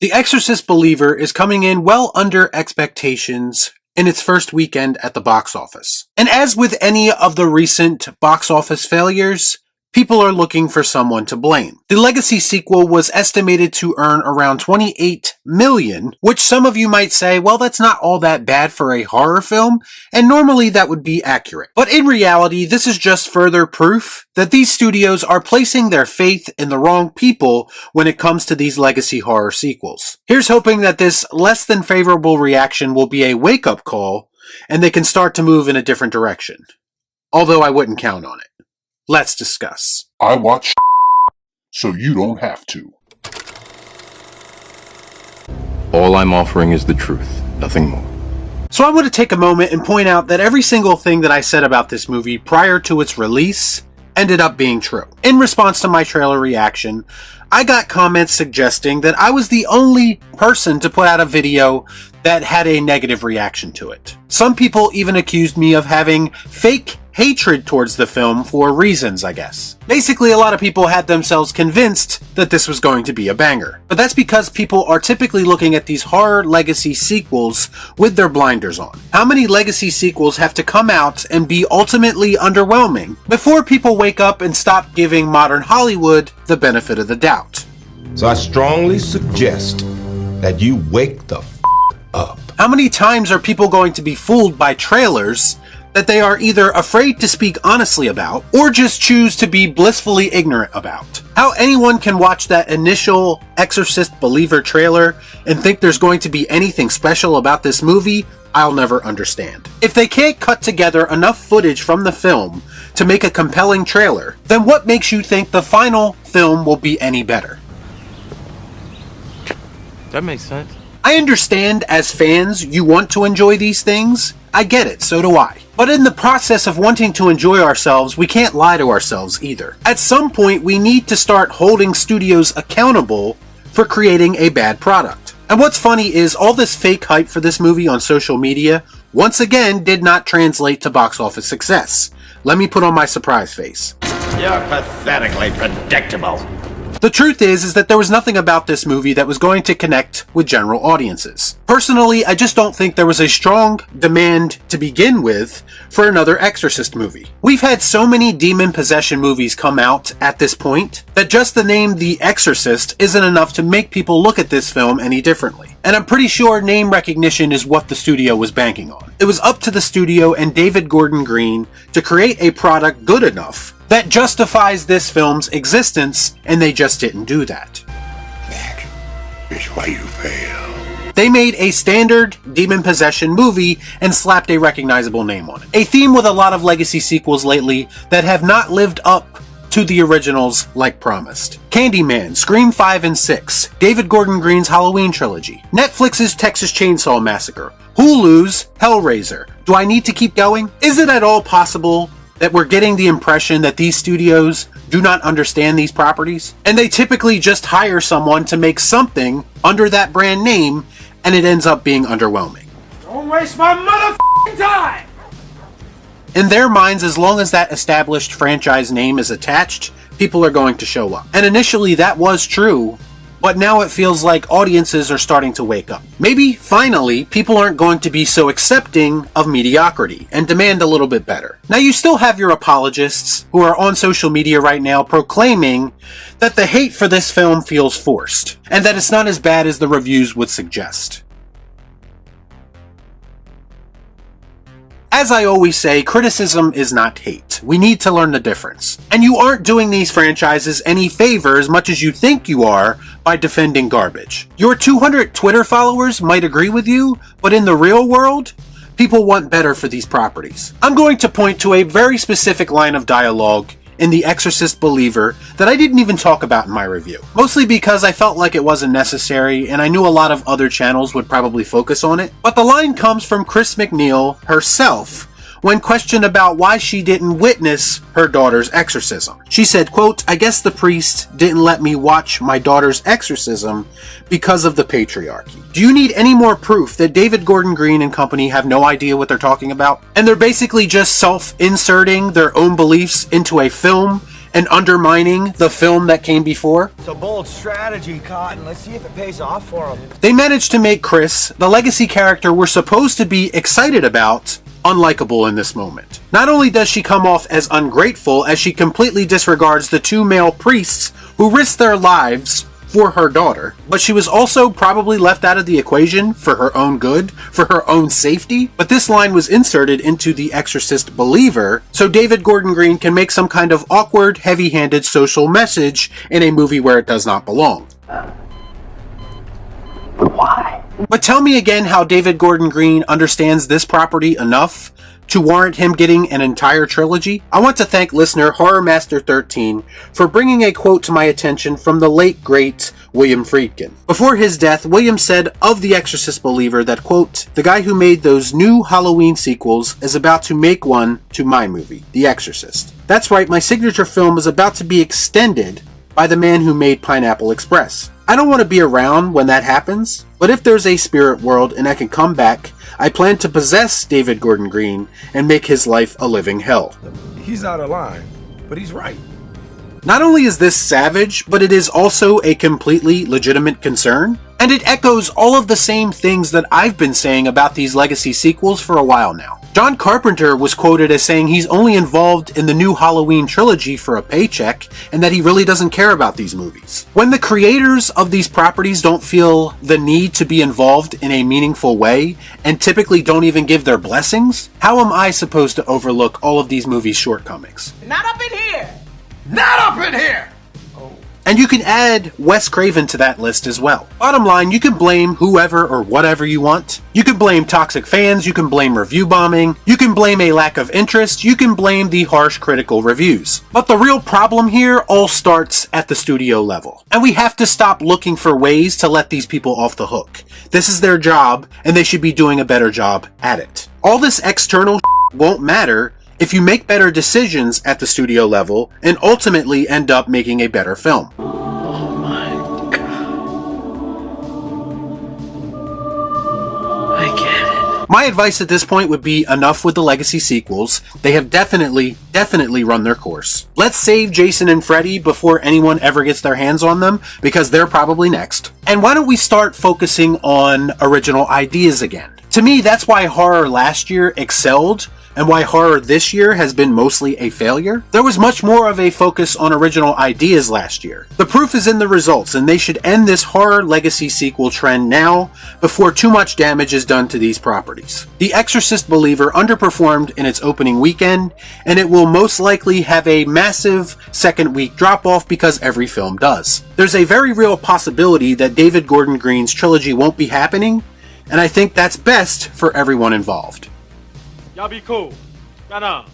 The Exorcist Believer is coming in well under expectations in its first weekend at the box office. And as with any of the recent box office failures, people are looking for someone to blame. The Legacy sequel was estimated to earn around $28 million, which some of you might say, well, that's not all that bad for a horror film, and normally that would be accurate. But in reality, this is just further proof that these studios are placing their faith in the wrong people when it comes to these Legacy horror sequels. Here's hoping that this less than favorable reaction will be a wake-up call, and they can start to move in a different direction. Although I wouldn't count on it. Let's discuss. I watch so you don't have to. All I'm offering is the truth, nothing more. So I want to take a moment and point out that every single thing that I said about this movie prior to its release ended up being true. In response to my trailer reaction, I got comments suggesting that I was the only person to put out a video that had a negative reaction to it. Some people even accused me of having fake hatred towards the film for reasons, I guess. Basically, a lot of people had themselves convinced that this was going to be a banger. But that's because people are typically looking at these horror Legacy sequels with their blinders on. How many Legacy sequels have to come out and be ultimately underwhelming before people wake up and stop giving modern Hollywood the benefit of the doubt? So I strongly suggest that you wake the f*** up. How many times are people going to be fooled by trailers that they are either afraid to speak honestly about, or just choose to be blissfully ignorant about? How anyone can watch that initial Exorcist Believer trailer and think there's going to be anything special about this movie, I'll never understand. If they can't cut together enough footage from the film to make a compelling trailer, then what makes you think the final film will be any better? That makes sense. I understand as fans you want to enjoy these things. I get it, so do I. But in the process of wanting to enjoy ourselves, we can't lie to ourselves either. At some point, we need to start holding studios accountable for creating a bad product. And what's funny is all this fake hype for this movie on social media, once again, did not translate to box office success. Let me put on my surprise face. You're pathetically predictable. The truth is that there was nothing about this movie that was going to connect with general audiences. Personally, I just don't think there was a strong demand to begin with for another Exorcist movie. We've had so many demon possession movies come out at this point that just the name The Exorcist isn't enough to make people look at this film any differently. And I'm pretty sure name recognition is what the studio was banking on. It was up to the studio and David Gordon Green to create a product good enough that justifies this film's existence, and they just didn't do that. That is why you fail. They made a standard demon possession movie and slapped a recognizable name on it. A theme with a lot of Legacy sequels lately that have not lived up to the originals like promised. Candyman, Scream 5 and 6, David Gordon Green's Halloween trilogy, Netflix's Texas Chainsaw Massacre, Hulu's Hellraiser. Do I need to keep going? Is it at all possible that we're getting the impression that these studios do not understand these properties? And they typically just hire someone to make something under that brand name, and it ends up being underwhelming. Don't waste my motherfucking time! In their minds, as long as that established franchise name is attached, people are going to show up. And initially that was true, but now it feels like audiences are starting to wake up. Maybe, finally, people aren't going to be so accepting of mediocrity and demand a little bit better. Now, you still have your apologists who are on social media right now proclaiming that the hate for this film feels forced, and that it's not as bad as the reviews would suggest. As I always say, criticism is not hate. We need to learn the difference. And you aren't doing these franchises any favor as much as you think you are by defending garbage. Your 200 Twitter followers might agree with you, but in the real world, people want better for these properties. I'm going to point to a very specific line of dialogue in The Exorcist Believer that I didn't even talk about in my review. Mostly because I felt like it wasn't necessary, and I knew a lot of other channels would probably focus on it. But the line comes from Chris McNeil herself when questioned about why she didn't witness her daughter's exorcism. She said, quote, "I guess the priest didn't let me watch my daughter's exorcism because of the patriarchy." Do you need any more proof that David Gordon Green and company have no idea what they're talking about? And they're basically just self-inserting their own beliefs into a film and undermining the film that came before? It's a bold strategy, Cotton. Let's see if it pays off for him. They managed to make Chris, the legacy character we're supposed to be excited about, unlikable in this moment. Not only does she come off as ungrateful, as she completely disregards the two male priests who risked their lives for her daughter, but she was also probably left out of the equation for her own good, for her own safety. But this line was inserted into The Exorcist Believer, so David Gordon Green can make some kind of awkward, heavy-handed social message in a movie where it does not belong. Why? But tell me again how David Gordon Green understands this property enough to warrant him getting an entire trilogy. I want to thank listener HorrorMaster13 for bringing a quote to my attention from the late great William Friedkin. Before his death, William said of The Exorcist Believer that, quote, "The guy who made those new Halloween sequels is about to make one to my movie, The Exorcist. That's right, my signature film is about to be extended by the man who made Pineapple Express. I don't want to be around when that happens, but if there's a spirit world and I can come back, I plan to possess David Gordon Green and make his life a living hell." He's out of line, but he's right. Not only is this savage, but it is also a completely legitimate concern, and it echoes all of the same things that I've been saying about these legacy sequels for a while now. John Carpenter was quoted as saying he's only involved in the new Halloween trilogy for a paycheck, and that he really doesn't care about these movies. When the creators of these properties don't feel the need to be involved in a meaningful way, and typically don't even give their blessings, how am I supposed to overlook all of these movies' shortcomings? Not up in here! Not up in here! And you can add Wes Craven to that list as well. Bottom line, you can blame whoever or whatever you want. You can blame toxic fans, you can blame review bombing, you can blame a lack of interest, you can blame the harsh critical reviews. But the real problem here all starts at the studio level. And we have to stop looking for ways to let these people off the hook. This is their job, and they should be doing a better job at it. All this external won't matter if you make better decisions at the studio level and ultimately end up making a better film. Oh my god. I get it. My advice at this point would be enough with the legacy sequels. They have definitely run their course. Let's save Jason and Freddy before anyone ever gets their hands on them, because they're probably next. And why don't we start focusing on original ideas again? To me, that's why horror last year excelled, and why horror this year has been mostly a failure. There was much more of a focus on original ideas last year. The proof is in the results, and they should end this horror legacy sequel trend now before too much damage is done to these properties. The Exorcist Believer underperformed in its opening weekend, and it will most likely have a massive second week drop-off because every film does. There's a very real possibility that David Gordon Green's trilogy won't be happening, and I think that's best for everyone involved. Y'all be cool. Right on.